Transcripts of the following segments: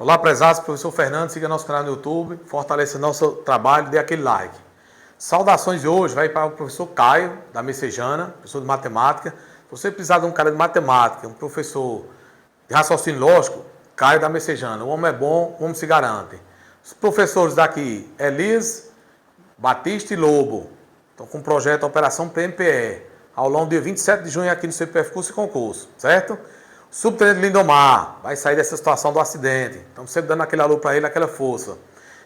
Olá, prezados, professor Fernando, siga nosso canal no YouTube, fortaleça nosso trabalho, dê aquele like. Saudações de hoje vai para o professor Caio, da Messejana, professor de matemática. Se você precisar de um cara de matemática, um professor de raciocínio lógico, Caio da Messejana. O homem é bom, o homem se garante. Os professores daqui, Elias, Batista e Lobo, estão com o projeto Operação PMPE, ao longo do dia 27 de junho aqui no CPF Curso e Concurso, certo? Subtenente Lindomar vai sair dessa situação do acidente. Estamos sempre dando aquele alô para ele, aquela força.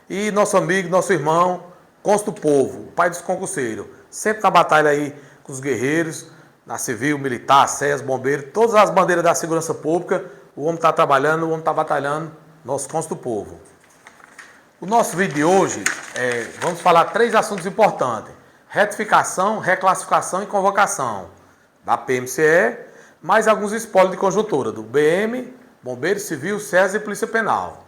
E nosso amigo, nosso irmão, Consto do Povo, o pai dos concurseiros. Sempre na batalha aí com os guerreiros, na civil, militar, SES, bombeiro, todas as bandeiras da segurança pública. O homem está trabalhando, o homem está batalhando, nosso Consto do Povo. O nosso vídeo de hoje, vamos falar 3 assuntos importantes. Retificação, reclassificação e convocação da PMCE, mais alguns espólios de conjuntura do BM, Bombeiro Civil, SES e Polícia Penal.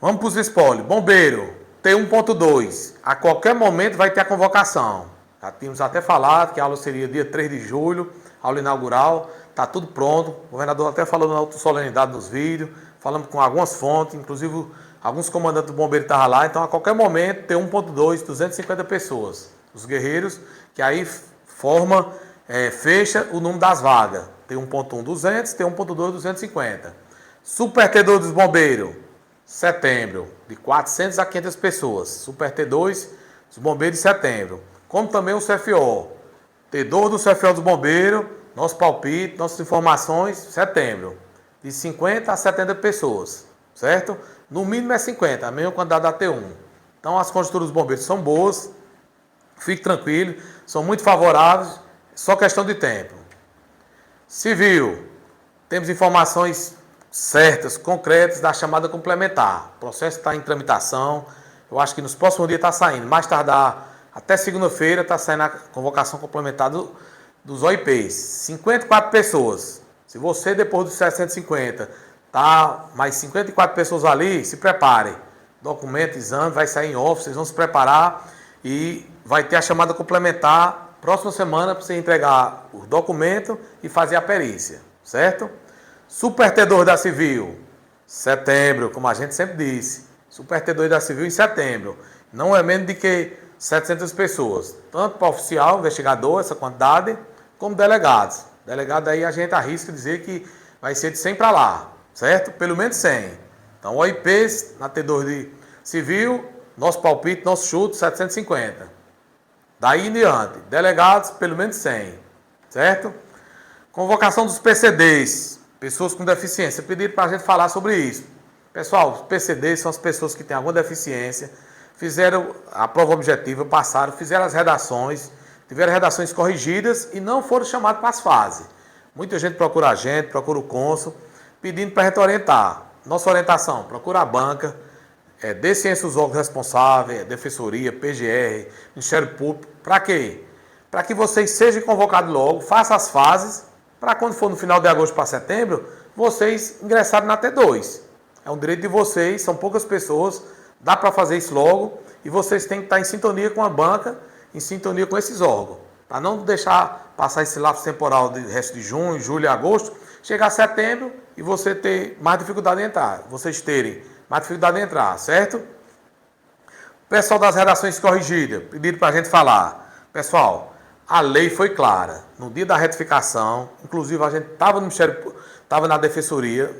Vamos para os espólios. Bombeiro, T1.2. A qualquer momento vai ter a convocação. Já tínhamos até falado que a aula seria dia 3 de julho, aula inaugural. Está tudo pronto. O governador até falou na autossolenidade dos vídeos. Falamos com algumas fontes, inclusive alguns comandantes do bombeiro estavam lá. Então, a qualquer momento, T1.2, 250 pessoas. Os guerreiros, que aí forma... fecha o número das vagas. T1.1, 200, T1.2, 250. Super T2 dos bombeiros, setembro, de 400 a 500 pessoas. Super T2 dos bombeiros de setembro. Como também o CFO. T2 do CFO dos bombeiros, nosso palpite, nossas informações, setembro. De 50 a 70 pessoas, certo? No mínimo é 50, a mesma quantidade da T1. Então as conjunturas dos bombeiros são boas, fique tranquilo, são muito favoráveis. Só questão de tempo. Civil, temos informações certas, concretas da chamada complementar. O processo está em tramitação. Eu acho que nos próximos dias está saindo. Mais tardar, até segunda-feira, está saindo a convocação complementar dos OIPs. 54 pessoas. Se você, depois dos 750, tá mais 54 pessoas ali, se preparem. Documento, exame, vai sair em office, vocês vão se preparar e vai ter a chamada complementar. Próxima semana para você entregar o documento e fazer a perícia, certo? Super T2 da Civil, setembro, como a gente sempre disse. Super T2 da Civil em setembro. Não é menos de que 700 pessoas. Tanto para oficial, investigador, essa quantidade, como delegados. Delegado aí a gente arrisca dizer que vai ser de 100 para lá, certo? Pelo menos 100. Então, OIPs na T2 de Civil, nosso palpite, nosso chute, 750. Daí em diante, delegados, pelo menos 100, certo? Convocação dos PCDs, pessoas com deficiência. Pediram para a gente falar sobre isso. Pessoal, os PCDs são as pessoas que têm alguma deficiência, fizeram a prova objetiva, passaram, fizeram as redações, tiveram redações corrigidas e não foram chamados para as fases. Muita gente procura a gente, procura o cônsul, pedindo para a gente orientar. Nossa orientação, procura a banca, de ciência dos órgãos responsáveis, Defensoria, PGR, Ministério Público. Para quê? Para que vocês sejam convocados logo, façam as fases, para quando for no final de agosto para setembro, vocês ingressarem na T2. É um direito de vocês, são poucas pessoas, dá para fazer isso logo, e vocês têm que estar em sintonia com a banca, em sintonia com esses órgãos, para não deixar passar esse lapso temporal de resto de junho, julho e agosto, chegar a setembro e você ter mais dificuldade de entrar, vocês terem mais dificuldade de entrar, certo? O pessoal das redações corrigidas, pediram para a gente falar. Pessoal, a lei foi clara. No dia da retificação, inclusive a gente estava no Ministério, estava na Defensoria,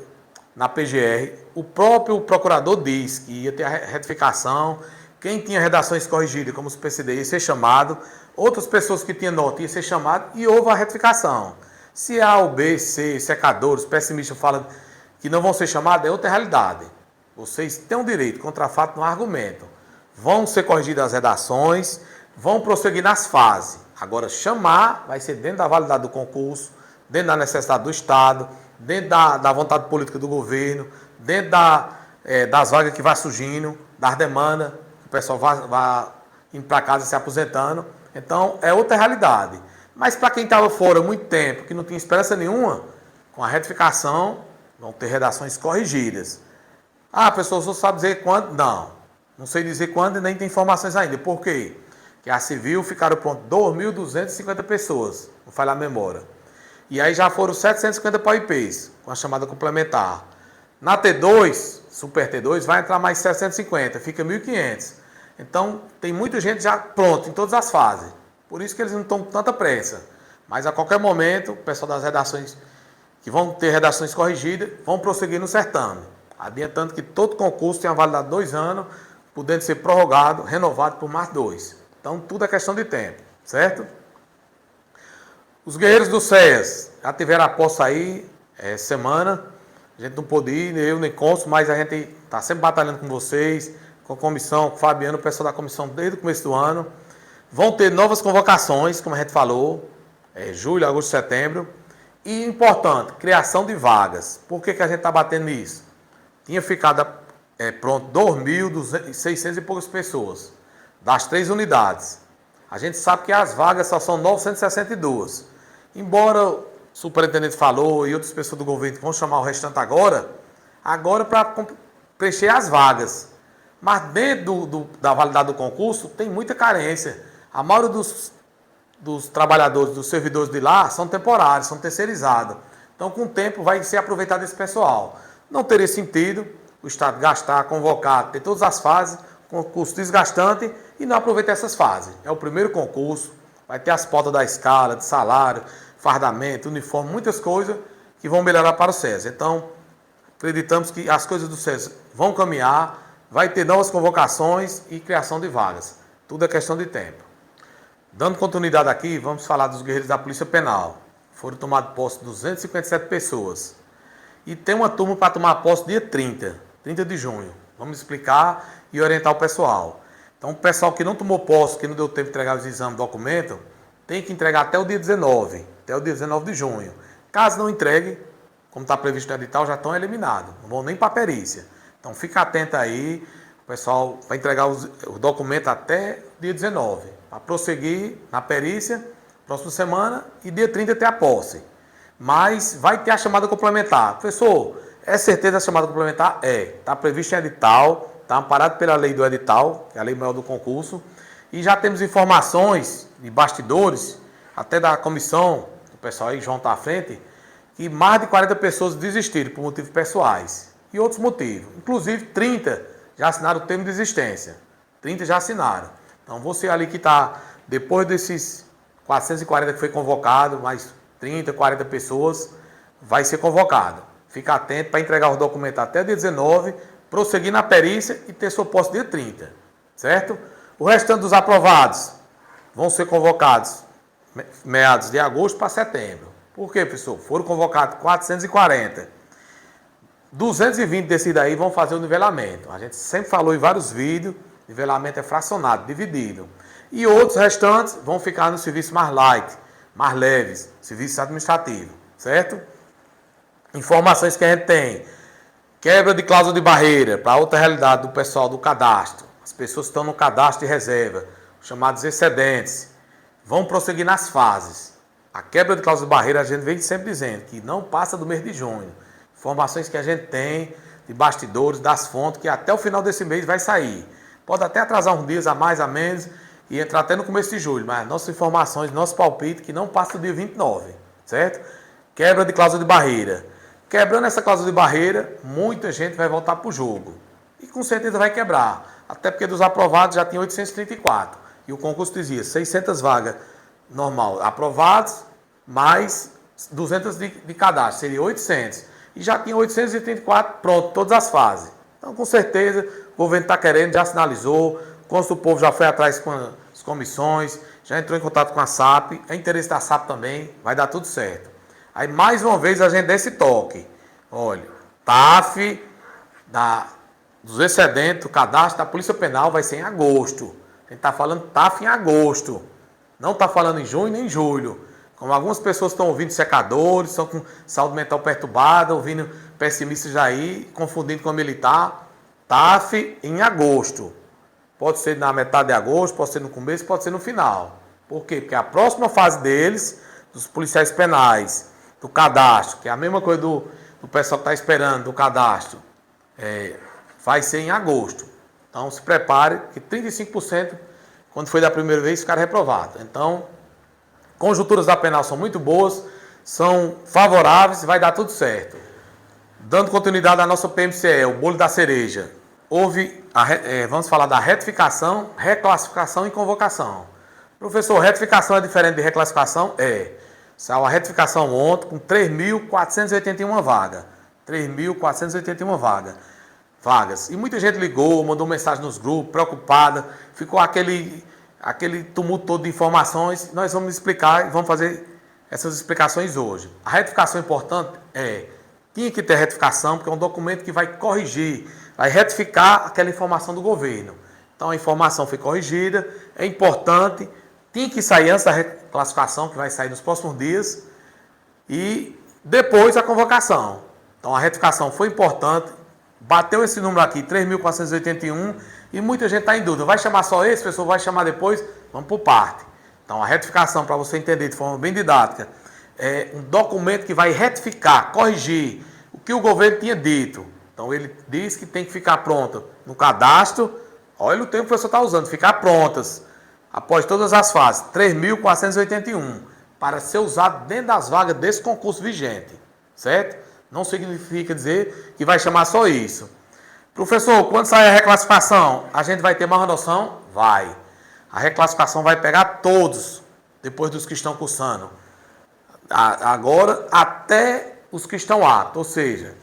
na PGR, o próprio procurador disse que ia ter a retificação, quem tinha redações corrigidas, como os PCD, ia ser chamado, outras pessoas que tinham nota ia ser chamado e houve a retificação. Se A, o B, C, secadores, pessimistas falam que não vão ser chamados, é outra realidade. Vocês têm um direito, contra fato não há argumento. Vão ser corrigidas as redações, vão prosseguir nas fases. Agora, chamar vai ser dentro da validade do concurso, dentro da necessidade do Estado, dentro da vontade política do governo, dentro das vagas que vai surgindo, das demandas, que o pessoal vai indo para casa se aposentando. Então, é outra realidade. Mas para quem estava fora há muito tempo, que não tinha esperança nenhuma, com a retificação, vão ter redações corrigidas. Ah, pessoal, só sabe dizer quando? Não sei dizer quando e nem tem informações ainda. Por quê? Que a Civil ficaram pronto 2.250 pessoas, não falha a memória. E aí já foram 750 para IPs, com a chamada complementar. Na T2, Super T2, vai entrar mais 750, fica 1.500. Então, tem muita gente já pronta em todas as fases. Por isso que eles não estão com tanta pressa. Mas a qualquer momento, o pessoal das redações, que vão ter redações corrigidas, vão prosseguir no certame. Adiantando que todo concurso tem a validade de 2 anos, podendo ser prorrogado, renovado por mais 2. Então, tudo é questão de tempo, certo? Os guerreiros do SEAS já tiveram a posse aí, semana. A gente não pôde ir, nem eu nem Consul, mas a gente está sempre batalhando com vocês, com a comissão, com o Fabiano, o pessoal da comissão desde o começo do ano. Vão ter novas convocações, como a gente falou, julho, agosto, setembro. E importante, criação de vagas. Por que a gente está batendo nisso? Tinha ficado pronto 2.600 e poucas pessoas, das 3 unidades. A gente sabe que as vagas só são 962. Embora o superintendente falou e outras pessoas do governo vão chamar o restante agora para preencher as vagas. Mas dentro da validade do concurso tem muita carência. A maioria dos trabalhadores, dos servidores de lá são temporários, são terceirizados. Então, com o tempo, vai ser aproveitado esse pessoal. Não teria sentido o Estado gastar, convocar, ter todas as fases, concurso desgastante e não aproveitar essas fases. É o primeiro concurso, vai ter as pautas da escala, de salário, fardamento, uniforme, muitas coisas que vão melhorar para o SES. Então, acreditamos que as coisas do SES vão caminhar, vai ter novas convocações e criação de vagas. Tudo é questão de tempo. Dando continuidade aqui, vamos falar dos guerreiros da Polícia Penal. Foram tomados posse 257 pessoas. E tem uma turma para tomar posse dia 30 de junho. Vamos explicar e orientar o pessoal. Então, o pessoal que não tomou posse, que não deu tempo de entregar os exames, documento, tem que entregar até o dia 19 de junho. Caso não entregue, como está previsto no edital, já estão eliminados. Não vão nem para a perícia. Então, fica atento aí. O pessoal vai entregar os documentos até dia 19. Para prosseguir na perícia, próxima semana, e dia 30 ter a posse. Mas vai ter a chamada complementar. Professor, é certeza a chamada complementar? Está previsto em edital, está amparado pela lei do edital, que é a lei maior do concurso, e já temos informações de bastidores, até da comissão, o pessoal aí, João está à frente, que mais de 40 pessoas desistiram por motivos pessoais e outros motivos. Inclusive 30 já assinaram o termo de desistência. 30 já assinaram. Então você ali que está, depois desses 440 que foi convocado, mais 30, 40 pessoas, vai ser convocado. Fica atento para entregar os documentos até dia 19, prosseguir na perícia e ter sua posse dia 30, certo? O restante dos aprovados vão ser convocados meados de agosto para setembro. Por quê, professor? Foram convocados 440. 220 desses daí vão fazer o nivelamento. A gente sempre falou em vários vídeos, nivelamento é fracionado, dividido. E outros restantes vão ficar no serviço mais light, mais leves, serviço administrativo, certo? Informações que a gente tem. Quebra de cláusula de barreira para outra realidade do pessoal do cadastro. As pessoas que estão no cadastro de reserva, chamados excedentes, vão prosseguir nas fases. A quebra de cláusula de barreira a gente vem sempre dizendo que não passa do mês de junho. Informações que a gente tem de bastidores, das fontes, que até o final desse mês vai sair. Pode até atrasar uns dias a mais, a menos, e entrar até no começo de julho, mas nossas informações, nosso palpite, que não passa do dia 29, certo? Quebra de cláusula de barreira. Quebrando essa cláusula de barreira, muita gente vai voltar para o jogo. E com certeza vai quebrar. Até porque dos aprovados já tinha 834. E o concurso dizia 600 vagas normal aprovados, mais 200 de cadastro, seria 800. E já tinha 834 pronto, todas as fases. Então, com certeza, o governo está querendo, já sinalizou, o Consul do Povo já foi atrás com as comissões, já entrou em contato com a SAP, é interesse da SAP também, vai dar tudo certo. Aí, mais uma vez, a gente dá esse toque. Olha, TAF dos excedentes, o cadastro da Polícia Penal vai ser em agosto. A gente está falando TAF em agosto. Não está falando em junho nem em julho. Como algumas pessoas estão ouvindo secadores, estão com saúde mental perturbada, ouvindo pessimistas aí, confundindo com a militar. TAF em agosto. Pode ser na metade de agosto, pode ser no começo, pode ser no final. Por quê? Porque a próxima fase deles, dos policiais penais, do cadastro, que é a mesma coisa do pessoal que está esperando do cadastro, vai ser em agosto. Então se prepare que 35%, quando foi da primeira vez, ficaram reprovados. Então, conjunturas da penal são muito boas, são favoráveis, vai dar tudo certo. Dando continuidade à nossa PMCE, o bolo da cereja. Vamos falar da retificação, reclassificação e convocação. Professor, retificação é diferente de reclassificação? É. Saiu a retificação ontem com 3.481 vagas. 3.481 vagas. E muita gente ligou, mandou mensagem nos grupos, preocupada. Ficou aquele tumulto todo de informações. Nós vamos explicar e vamos fazer essas explicações hoje. A retificação importante tinha que ter retificação, porque é um documento que vai corrigir, vai retificar aquela informação do governo. Então a informação foi corrigida, é importante, tinha que sair antes da reclassificação, que vai sair nos próximos dias, e depois a convocação. Então a retificação foi importante, bateu esse número aqui, 3.481, e muita gente está em dúvida, vai chamar só esse, pessoal, vai chamar depois? Vamos por parte. Então a retificação, para você entender de forma bem didática, é um documento que vai retificar, corrigir o que o governo tinha dito. Então ele diz que tem que ficar pronta no cadastro, olha o tempo que o professor está usando, ficar prontas, após todas as fases, 3.481, para ser usado dentro das vagas desse concurso vigente, certo? Não significa dizer que vai chamar só isso. Professor, quando sair a reclassificação, a gente vai ter mais uma noção? Vai. A reclassificação vai pegar todos, depois dos que estão cursando. Agora, até os que estão aptos, ou seja,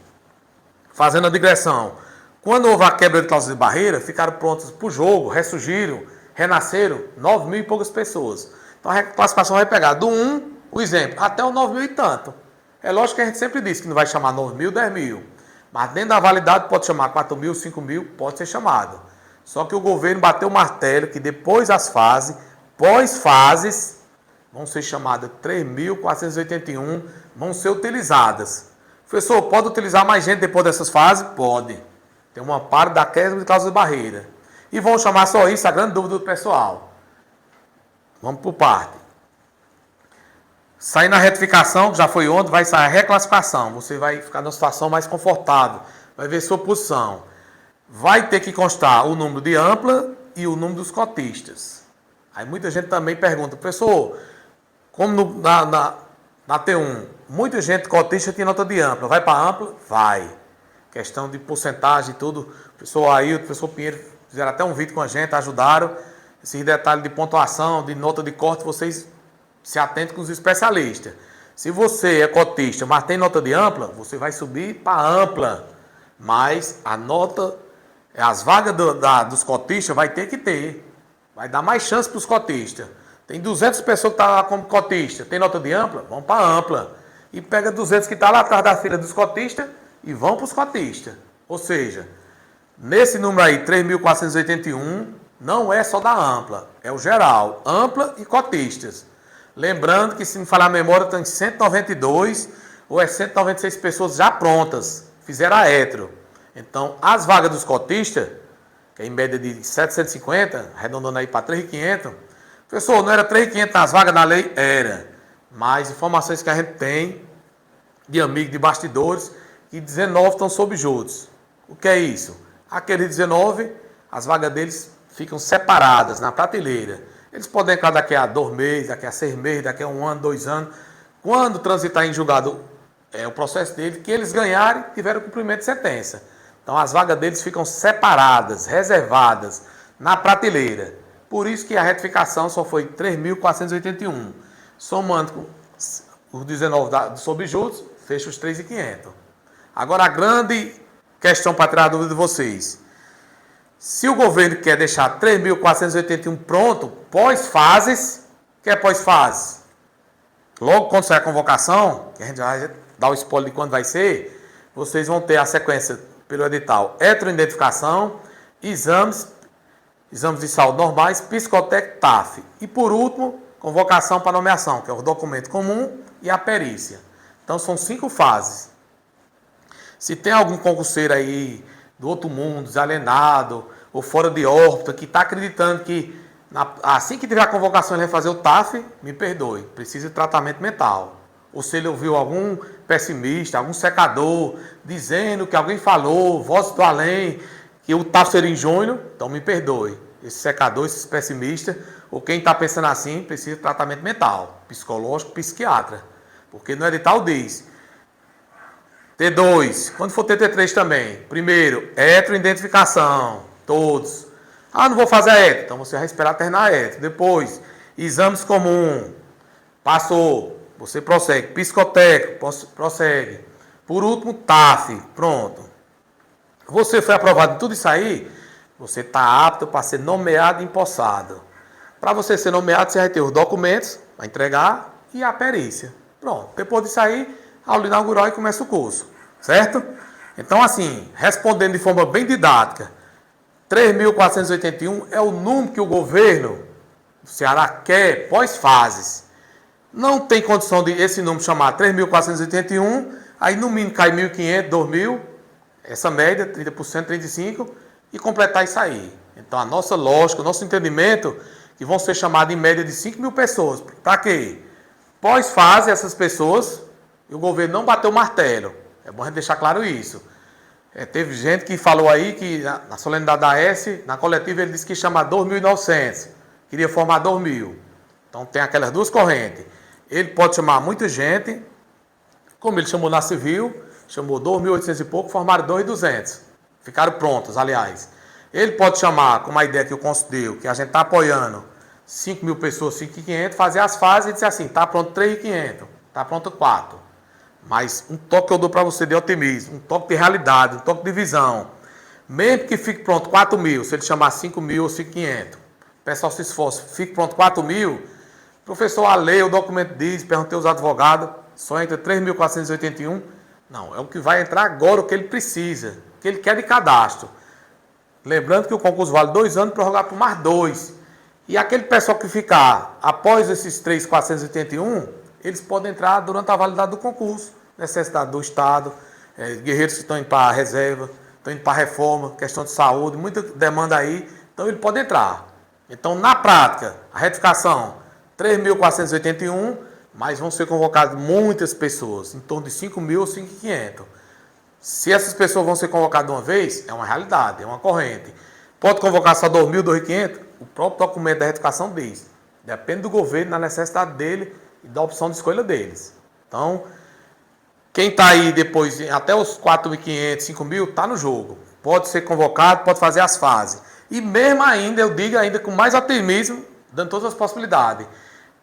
fazendo a digressão. Quando houve a quebra de cláusulas de barreira, ficaram prontos para o jogo, ressurgiram, renasceram 9.000 e poucas pessoas. Então a reclassificação vai pegar do 1, o exemplo, até o 9.000 e tanto. É lógico que a gente sempre disse que não vai chamar 9.000, 10.000. Mas dentro da validade pode chamar 4.000, 5.000, pode ser chamado. Só que o governo bateu o martelo que depois as fases, pós-fases, vão ser chamadas 3.481, vão ser utilizadas. Professor, pode utilizar mais gente depois dessas fases? Pode. Tem uma parte da quebra de cláusula de barreira. E vão chamar só isso, a grande dúvida do pessoal. Vamos por parte. Sair na retificação, que já foi ontem, vai sair a reclassificação. Você vai ficar numa situação mais confortável. Vai ver sua posição. Vai ter que constar o número de ampla e o número dos cotistas. Aí muita gente também pergunta, professor, como na T1, muita gente cotista tinha nota de ampla. Vai para ampla? Vai. Questão de porcentagem e tudo. O professor Ailton, o professor Pinheiro fizeram até um vídeo com a gente, ajudaram. Esses detalhes de pontuação, de nota de corte, vocês se atentem com os especialistas. Se você é cotista, mas tem nota de ampla, você vai subir para ampla. Mas a nota, as vagas dos cotistas vai ter que ter. Vai dar mais chance para os cotistas. Tem 200 pessoas que estão lá como cotista. Tem nota de ampla? Vão para ampla. E pega 200 que estão lá atrás da fila dos cotistas e vão para os cotistas. Ou seja, nesse número aí, 3.481, não é só da ampla. É o geral. Ampla e cotistas. Lembrando que, se me falar a memória, tem 192 ou 196 pessoas já prontas. Fizeram a hétero. Então, as vagas dos cotistas, que é em média de 750, arredondando aí para 3.500. Professor, não era 3.500 nas vagas da lei? Era. Mas informações que a gente tem de amigos, de bastidores, que 19 estão sob juros. O que é isso? Aqueles 19, as vagas deles ficam separadas na prateleira. Eles podem entrar daqui a 2 meses, daqui a 6 meses, daqui a 1 ano, 2 anos. Quando transitar em julgado o processo deles, que eles ganharem, tiveram cumprimento de sentença. Então as vagas deles ficam separadas, reservadas, na prateleira. Por isso que a retificação só foi 3.481. Somando com os 19 sob juros, fecha os 3.500. Agora a grande questão para tirar a dúvida de vocês. Se o governo quer deixar 3.481 pronto, pós-fases, que é pós-fases? Logo quando sair a convocação, que a gente vai dar o spoiler de quando vai ser, vocês vão ter a sequência pelo edital heteroidentificação, exames de saúde normais, psicotécnico, TAF. E por último, convocação para nomeação, que é o documento comum e a perícia. Então são 5 fases. Se tem algum concurseiro aí do outro mundo, desalienado ou fora de órbita, que está acreditando que assim que tiver a convocação ele vai fazer o TAF, me perdoe, precisa de tratamento mental. Ou se ele ouviu algum pessimista, algum secador, dizendo que alguém falou, voz do além, que o TAF seria em junho, então me perdoe. Esse secador, esses pessimistas, ou quem está pensando assim, precisa de tratamento mental, psicológico, psiquiatra. Porque no edital diz, T2, quando for T3 também. Primeiro, heteroidentificação, todos. Ah, não vou fazer a hétero, então você vai esperar terminar a hétero. Depois, exames comuns, passou, você prossegue. Psicotécnico, prossegue. Por último, TAF, pronto. Você foi aprovado em tudo isso aí, você está apto para ser nomeado e empossado. Para você ser nomeado, você vai ter os documentos para entregar e a perícia. Pronto, depois disso aí, aula inaugural e começa o curso, certo? Então, assim, respondendo de forma bem didática, 3.481 é o número que o governo do Ceará quer pós-fases. Não tem condição de esse número chamar 3.481, aí no mínimo cai 1.500, 2.000, essa média, 30%, 35%, e completar isso aí. Então, a nossa lógica, o nosso entendimento, que vão ser chamados em média de 5.000 pessoas. Para quê? Pós-fase, essas pessoas, e o governo não bateu o martelo. É bom a gente deixar claro isso. Teve gente que falou aí que na solenidade da S, na coletiva, ele disse que ia chamar 2.900. Queria formar 2.000. Então tem aquelas duas correntes. Ele pode chamar muita gente, como ele chamou na civil, chamou 2.800 e pouco, formaram 2.200. Ficaram prontos, aliás. Ele pode chamar, com uma ideia que eu considero, que a gente está apoiando, 5.000 pessoas, 5.500, fazer as fases e dizer assim, está pronto 3.500, está pronto 4. Mas um toque que eu dou para você de otimismo, um toque de realidade, um toque de visão. Mesmo que fique pronto 4.000, se ele chamar 5.000 ou 5.500, o pessoal se esforça, fique pronto 4.000, professor, a lei, o documento diz, perguntei aos advogados, só entra 3.481. Não, é o que vai entrar agora, o que ele precisa, o que ele quer de cadastro. Lembrando que o concurso vale 2 anos, prorrogar por mais 2. E aquele pessoal que ficar após esses 3.481, eles podem entrar durante a validade do concurso. Necessidade do Estado, guerreiros que estão indo para a reserva, estão indo para a reforma, questão de saúde, muita demanda aí. Então ele pode entrar. Então, na prática, a retificação, 3.481, mas vão ser convocadas muitas pessoas, em torno de 5.000 ou 5.500. Se essas pessoas vão ser convocadas de uma vez, é uma realidade, é uma corrente. Pode convocar só 2.000, 2.500? O próprio documento da retificação diz. Depende do governo, da necessidade dele e da opção de escolha deles. Então, quem está aí depois, até os 4.500, 5.000, está no jogo. Pode ser convocado, pode fazer as fases. E mesmo ainda, eu digo ainda com mais otimismo, dando todas as possibilidades.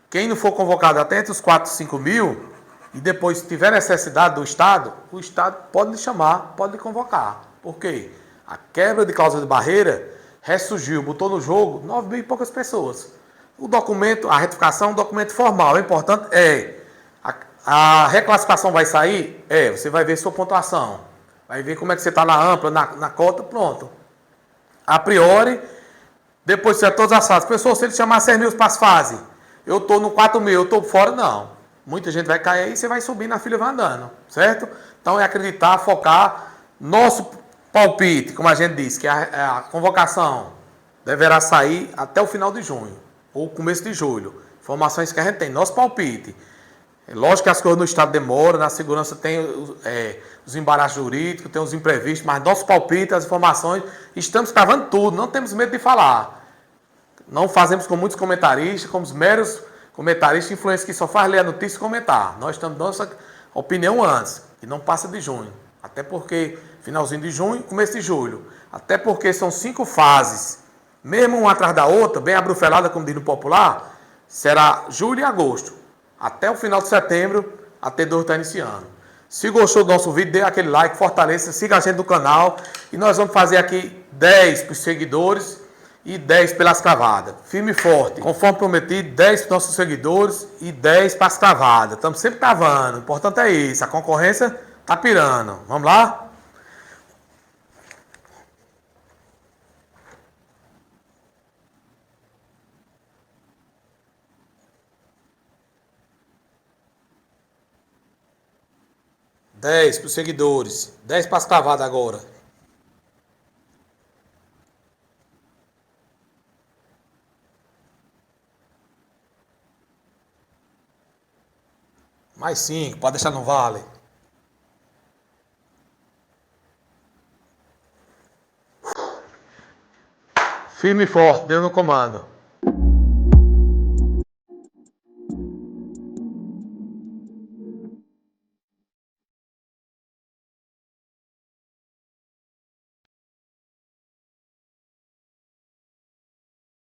Quem não for convocado até entre os 4 e 5.000, e depois tiver necessidade do Estado, o Estado pode lhe chamar, pode lhe convocar. Por quê? A quebra de cláusula de barreira ressurgiu, botou no jogo 9.000 e poucas pessoas. O documento, a retificação é um documento formal. O importante a reclassificação vai sair? Você vai ver sua pontuação. Vai ver como é que você está na ampla, na cota, pronto. A priori, depois de ser todas as fases. Pessoal, se ele chamar 6.000 para as fases, eu estou no 4.000, eu estou fora, não. Muita gente vai cair aí e você vai subir na fila e vai andando, certo? Então é acreditar, focar. Nosso palpite, como a gente disse, que a convocação deverá sair até o final de junho, ou começo de julho. Informações que a gente tem. Nosso palpite. É lógico que as coisas no Estado demoram, na segurança tem os embaraços jurídicos, tem os imprevistos, mas nosso palpite, as informações, estamos cravando tudo, não temos medo de falar. Não fazemos com muitos comentaristas, como os meros comentaristas influentes que só faz ler a notícia e comentar. Nós estamos dando nossa opinião antes, que não passa de junho. Até porque, finalzinho de junho, começo de julho. Até porque são 5 fases. Mesmo uma atrás da outra, bem abrufelada, como diz no popular, será julho e agosto. Até o final de setembro, a T2 está iniciando. Se gostou do nosso vídeo, dê aquele like, fortaleça, siga a gente no canal. E nós vamos fazer aqui 10 para os seguidores e 10 pelas cravadas. Firme e forte. Conforme prometido, 10 para os nossos seguidores e 10 para as cravadas. Estamos sempre cravando. O importante é isso. A concorrência está pirando. Vamos lá? Dez para os seguidores. 10 para as cravadas agora. Mais 5, pode deixar no vale. Firme e forte, Deus no comando.